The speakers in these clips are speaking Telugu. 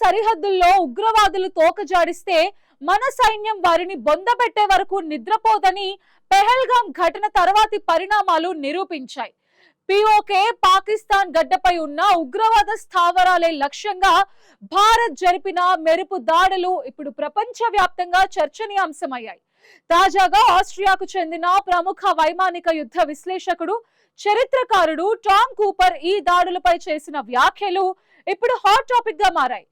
సరిహద్దుల్లో ఉగ్రవాదులు తోకజాడిస్తే మన సైన్యం వారిని బొందబెట్టే వరకు నిద్రపోదని పెహల్గాం ఘటన తర్వాతి పరిణామాలు నిరూపించాయి. పిఓకే పాకిస్తాన్ గడ్డపై ఉన్న ఉగ్రవాద స్థావరాలే లక్ష్యంగా భారత్ జరిపిన మెరుపు దాడులు ఇప్పుడు ప్రపంచవ్యాప్తంగా చర్చనీయాంశమయ్యాయి. తాజాగా ఆస్ట్రియాకు చెందిన ప్రముఖ వైమానిక యుద్ధ విశ్లేషకుడు, చరిత్రకారుడు టామ్ కూపర్ ఈ దాడులపై చేసిన వ్యాఖ్యలు ఇప్పుడు హాట్ టాపిక్ గా మారాయి.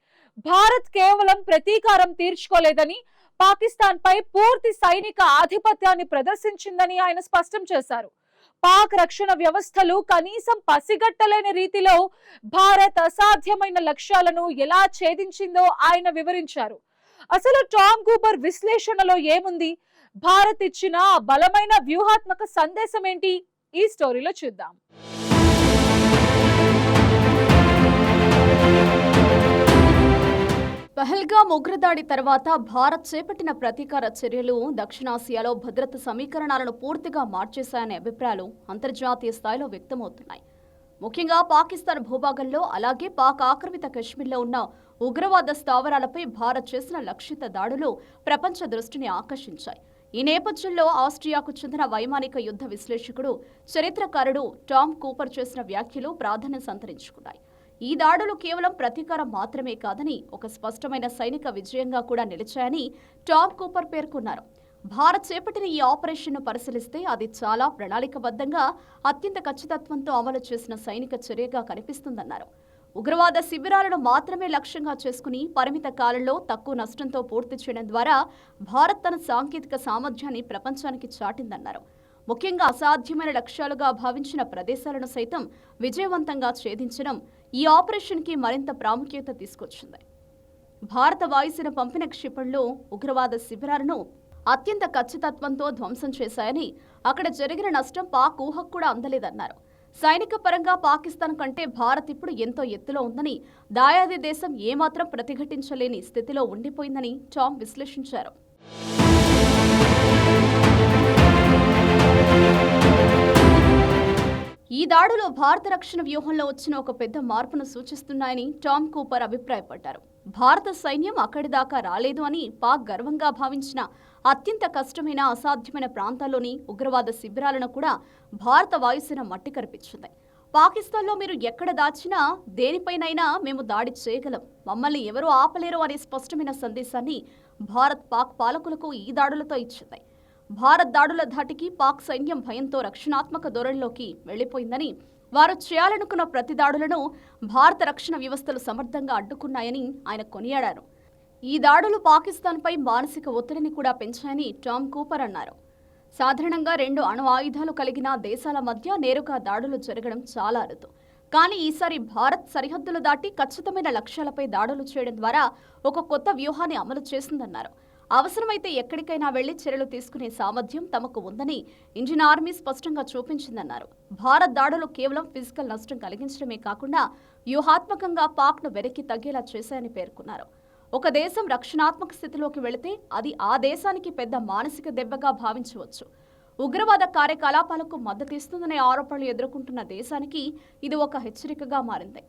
భారత్ కేవలం ప్రతీకారం తీర్చుకోలేదని, పాకిస్తాన్ పై పూర్తి సైనిక ఆధిపత్యాన్ని ప్రదర్శించిందని ఆయన స్పష్టం చేశారు. పాక్ రక్షణ వ్యవస్థలు కనీసం పసిగట్టలేని రీతిలో భారత్ అసాధ్యమైన లక్ష్యాలను ఎలా ఛేదించిందో ఆయన వివరించారు. అసలు టామ్ కూపర్ విశ్లేషణలో ఏముంది? భారత్ ఇచ్చిన బలమైన వ్యూహాత్మక సందేశం ఏంటి? ఈ స్టోరీలో చూద్దాం. పహల్గాం ఉగ్రదాడి తర్వాత భారత్ చేపట్టిన ప్రతీకార చర్యలు దక్షిణాసియాలో భద్రత సమీకరణాలను పూర్తిగా మార్చేశాయనే అభిప్రాయాలు అంతర్జాతీయ స్థాయిలో వ్యక్తమవుతున్నాయి. ముఖ్యంగా పాకిస్తాన్ భూభాగంలో, అలాగే పాక్ ఆక్రమిత కశ్మీర్లో ఉన్న ఉగ్రవాద స్థావరాలపై భారత్ చేసిన లక్షిత దాడులు ప్రపంచ దృష్టిని ఆకర్షించాయి. ఈ నేపథ్యంలో ఆస్ట్రియాకు చెందిన వైమానిక యుద్ధ విశ్లేషకుడు, చరిత్రకారుడు టామ్ కూపర్ చేసిన వ్యాఖ్యలు ప్రాధాన్యం సంతరించుకున్నాయి. ఈ దాడులు కేవలం ప్రతీకారం మాత్రమే కాదని, ఒక స్పష్టమైన సైనిక విజయంగా కూడా నిలిచాయని టామ్ కూపర్ పేర్కొన్నారు. భారత్ చేపట్టిన ఈ ఆపరేషన్ను పరిశీలిస్తే అది చాలా ప్రణాళికబద్ధంగా, అత్యంత ఖచ్చితత్వంతో అమలు చేసిన సైనిక చర్యగా కనిపిస్తుందన్నారు. ఉగ్రవాద శిబిరాలను మాత్రమే లక్ష్యంగా చేసుకుని పరిమిత కాలంలో తక్కువ నష్టంతో పూర్తి చేయడం ద్వారా భారత్ తన సాంకేతిక సామర్థ్యాన్ని ప్రపంచానికి చాటిందన్నారు. ముఖ్యంగా అసాధ్యమైన లక్ష్యాలుగా భావించిన ప్రదేశాలను సైతం విజయవంతంగా ఛేదించడం ఈ ఆపరేషన్కి మరింత ప్రాముఖ్యత తీసుకొచ్చింది. భారత వాయుసేన పంపిన క్షిపణులు ఉగ్రవాద శిబిరాలను అత్యంత ఖచ్చితత్వంతో ధ్వంసం చేశాయని, అక్కడ జరిగిన నష్టం పాక్ ఊహకు కూడా అందలేదన్నారు. సైనిక పరంగా పాకిస్తాన్ కంటే భారత్ ఇప్పుడు ఎంతో ఎత్తులో ఉందని, దాయాది దేశం ఏమాత్రం ప్రతిఘటించలేని స్థితిలో ఉండిపోయిందని టామ్ విశ్లేషించారు. ఈ దాడులు భారత రక్షణ వ్యూహంలో వచ్చిన ఒక పెద్ద మార్పును సూచిస్తున్నాయని టామ్ కూపర్ అభిప్రాయపడ్డారు. భారత సైన్యం అక్కడి దాకా రాలేదు అని, పాక్ గర్వంగా భావించిన అత్యంత కష్టమైన, అసాధ్యమైన ప్రాంతాల్లోని ఉగ్రవాద శిబిరాలను కూడా భారత వాయుసేన మట్టి కరిపించింది. పాకిస్తాన్లో మీరు ఎక్కడ దాచినా, దేనిపైనైనా మేము దాడి చేయగలం, మమ్మల్ని ఎవరూ ఆపలేరు అనే స్పష్టమైన సందేశాన్ని భారత్ పాక్ పాలకులకు ఈ దాడులతో ఇచ్చింది. భారత్ దాడుల ధాటికి పాక్ సైన్యం భయంతో రక్షణాత్మక ధోరణిలోకి వెళ్లిపోయిందని, వారు చేయాలనుకున్న ప్రతి దాడులను భారత రక్షణ వ్యవస్థలు సమర్థంగా అడ్డుకున్నాయని ఆయన కొనియాడారు. ఈ దాడులు పాకిస్తాన్పై మానసిక ఒత్తిడిని కూడా పెంచాయని టామ్ కూపర్ అన్నారు. సాధారణంగా 2 అణు ఆయుధాలు కలిగిన దేశాల మధ్య నేరుగా దాడులు జరగడం చాలా అరుదు. కానీ ఈసారి భారత్ సరిహద్దులు దాటి ఖచ్చితమైన లక్ష్యాలపై దాడులు చేయడం ద్వారా ఒక కొత్త వ్యూహాన్ని అమలు చేసిందన్నారు. అవసరమైతే ఎక్కడికైనా వెళ్లి చర్యలు తీసుకునే సామర్థ్యం తమకు ఉందని ఇండియన్ ఆర్మీ స్పష్టంగా చూపించిందన్నారు. భారత్ దాడులు కేవలం ఫిజికల్ నష్టం కలిగించడమే కాకుండా వ్యూహాత్మకంగా పాక్ను వెనక్కి తగ్గేలా చేశాయని పేర్కొన్నారు. ఒక దేశం రక్షణాత్మక స్థితిలోకి వెళితే అది ఆ దేశానికి పెద్ద మానసిక దెబ్బగా భావించవచ్చు. ఉగ్రవాద కార్యకలాపాలకు మద్దతిస్తుందనే ఆరోపణలు ఎదుర్కొంటున్న దేశానికి ఇది ఒక హెచ్చరికగా మారింది.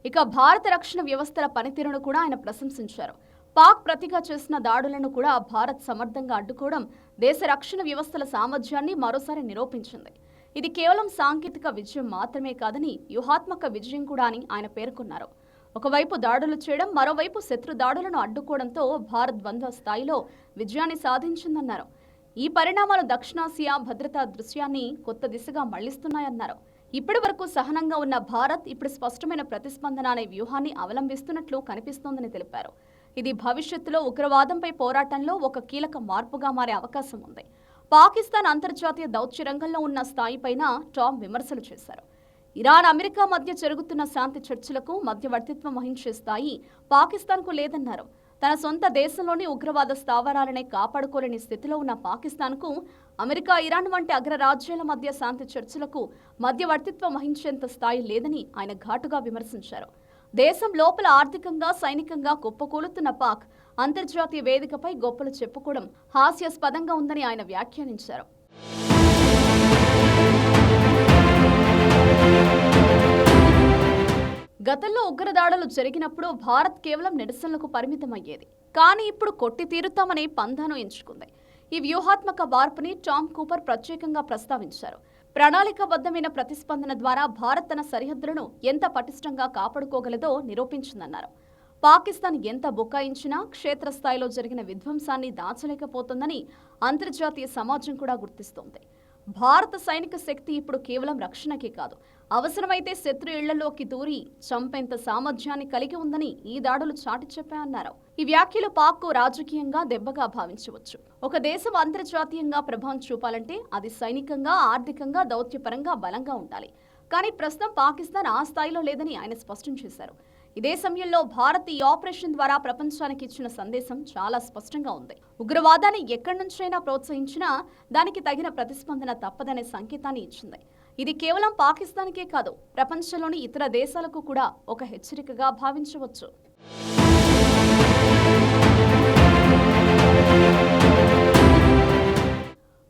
ఇక భారత రక్షణ వ్యవస్థల పనితీరును కూడా ఆయన ప్రశంసించారు. పాక్ ప్రతిగా చేసిన దాడులను కూడా భారత్ సమర్థంగా అడ్డుకోవడం దేశ రక్షణ వ్యవస్థల సామర్థ్యాన్ని మరోసారి నిరూపించింది. ఇది కేవలం సాంకేతిక విజయం మాత్రమే కాదని, వ్యూహాత్మక విజయం కూడా అని ఆయన పేర్కొన్నారు. ఒకవైపు దాడులు చేయడం, మరోవైపు శత్రు దాడులను అడ్డుకోవడంతో భారత్ ద్వంద్వ స్థాయిలో విజయాన్ని సాధించిందన్నారు. ఈ పరిణామాలు దక్షిణాసియా భద్రతా దృశ్యాన్ని కొత్త దిశగా మళ్లిస్తున్నాయన్నారు. ఇప్పటి వరకు సహనంగా ఉన్న భారత్ ఇప్పుడు స్పష్టమైన ప్రతిస్పందన అనే వ్యూహాన్ని అవలంబిస్తున్నట్లు కనిపిస్తోందని తెలిపారు. ఇది భవిష్యత్తులో ఉగ్రవాదంపై పోరాటంలో ఒక కీలక మార్పుగా మారే అవకాశం ఉంది. పాకిస్తాన్ అంతర్జాతీయ దౌత్య రంగంలో ఉన్న స్థాయిపైన టామ్ విమర్శలు చేశారు. ఇరాన్, అమెరికా మధ్య జరుగుతున్న శాంతి చర్చలకు మధ్యవర్తిత్వం వహించే స్థాయి పాకిస్తాన్కు లేదన్నారు. తన సొంత దేశంలోని ఉగ్రవాద స్థావరాలనే కాపాడుకోలేని స్థితిలో ఉన్న పాకిస్తాన్కు అమెరికా, ఇరాన్ వంటి అగ్రరాజ్యాల మధ్య శాంతి చర్చలకు మధ్యవర్తిత్వం వహించేంత స్థాయి లేదని ఆయన ఘాటుగా విమర్శించారు. దేశం లోపల ఆర్థికంగా, సైనికంగా కుప్పకూలుతున్న పాక్ అంతర్జాతీయ వేదికపై గొప్పలు చెప్పుకోవడం హాస్యాస్పదంగా ఉందని ఆయన వ్యాఖ్యానించారు. గతంలో ఉగ్రదాడులు జరిగినప్పుడు భారత్ కేవలం నిరసనలకు పరిమితమయ్యేది. కానీ ఇప్పుడు కొట్టి తీరుతామనే పంథాను ఎంచుకుంది. ఈ వ్యూహాత్మక మార్పుని టామ్ కూపర్ ప్రత్యేకంగా ప్రస్తావించారు. ప్రణాళికాబద్ధమైన ప్రతిస్పందన ద్వారా భారత్ తన సరిహద్దులను ఎంత పటిష్టంగా కాపాడుకోగలదో నిరూపించిందన్నారు. పాకిస్తాన్ ఎంత బుకాయించినా క్షేత్రస్థాయిలో జరిగిన విధ్వంసాన్ని దాచలేకపోతుందని అంతర్జాతీయ సమాజం కూడా గుర్తిస్తోంది. భారత సైనిక శక్తి ఇప్పుడు కేవలం రక్షణకే కాదు, అవసరమైతే శత్రు ఇళ్లలోకి దూరి చంపేంత సామర్థ్యాన్ని కలిగి ఉందని ఈ దాడులు చాటి చెప్పాయన్నారు. ఈ వ్యాఖ్యలు పాక్కు రాజకీయంగా దెబ్బగా భావించవచ్చు. ఒక దేశం అంతర్జాతీయంగా ప్రభావం చూపాలంటే అది సైనికంగా, ఆర్థికంగా, దౌత్యపరంగా బలంగా ఉండాలి. కానీ ప్రస్తుతం పాకిస్తాన్ ఆ స్థాయిలో లేదని ఆయన స్పష్టం చేశారు. ఇదే సమయంలో భారత్ ఈ ఆపరేషన్ ద్వారా ప్రపంచానికి ఇచ్చిన సందేశం చాలా స్పష్టంగా ఉంది. ఉగ్రవాదాన్ని ఎక్కడి నుంచైనా ప్రోత్సహించినా దానికి తగిన ప్రతిస్పందన తప్పదనే సంకేతాన్ని ఇచ్చింది. ఇది కేవలం పాకిస్తాన్కే కాదు, ప్రపంచంలోని ఇతర దేశాలకు కూడా ఒక హెచ్చరికగా భావించవచ్చు.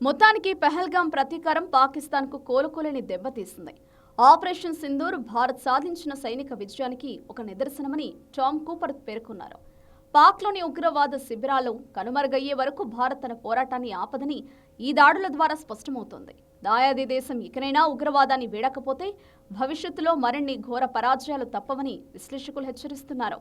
మొత్తానికి పెహల్గాం ప్రతీకారం పాకిస్తాన్కు కోలుకోలేని దెబ్బతీసింది. ఆపరేషన్ సింధూర్ భారత్ సాధించిన సైనిక విజయానికి ఒక నిదర్శనమని టామ్ కూపర్ పేర్కొన్నారు. పాక్లోని ఉగ్రవాద శిబిరాలు కనుమరుగయ్యే వరకు భారత్ తన పోరాటాన్ని ఆపదని ఈ దాడుల ద్వారా స్పష్టమవుతోంది. దాయాది దేశం ఇకనైనా ఉగ్రవాదాన్ని వీడకపోతే భవిష్యత్తులో మరిన్ని ఘోర పరాజయాలు తప్పవని విశ్లేషకులు హెచ్చరిస్తున్నారు.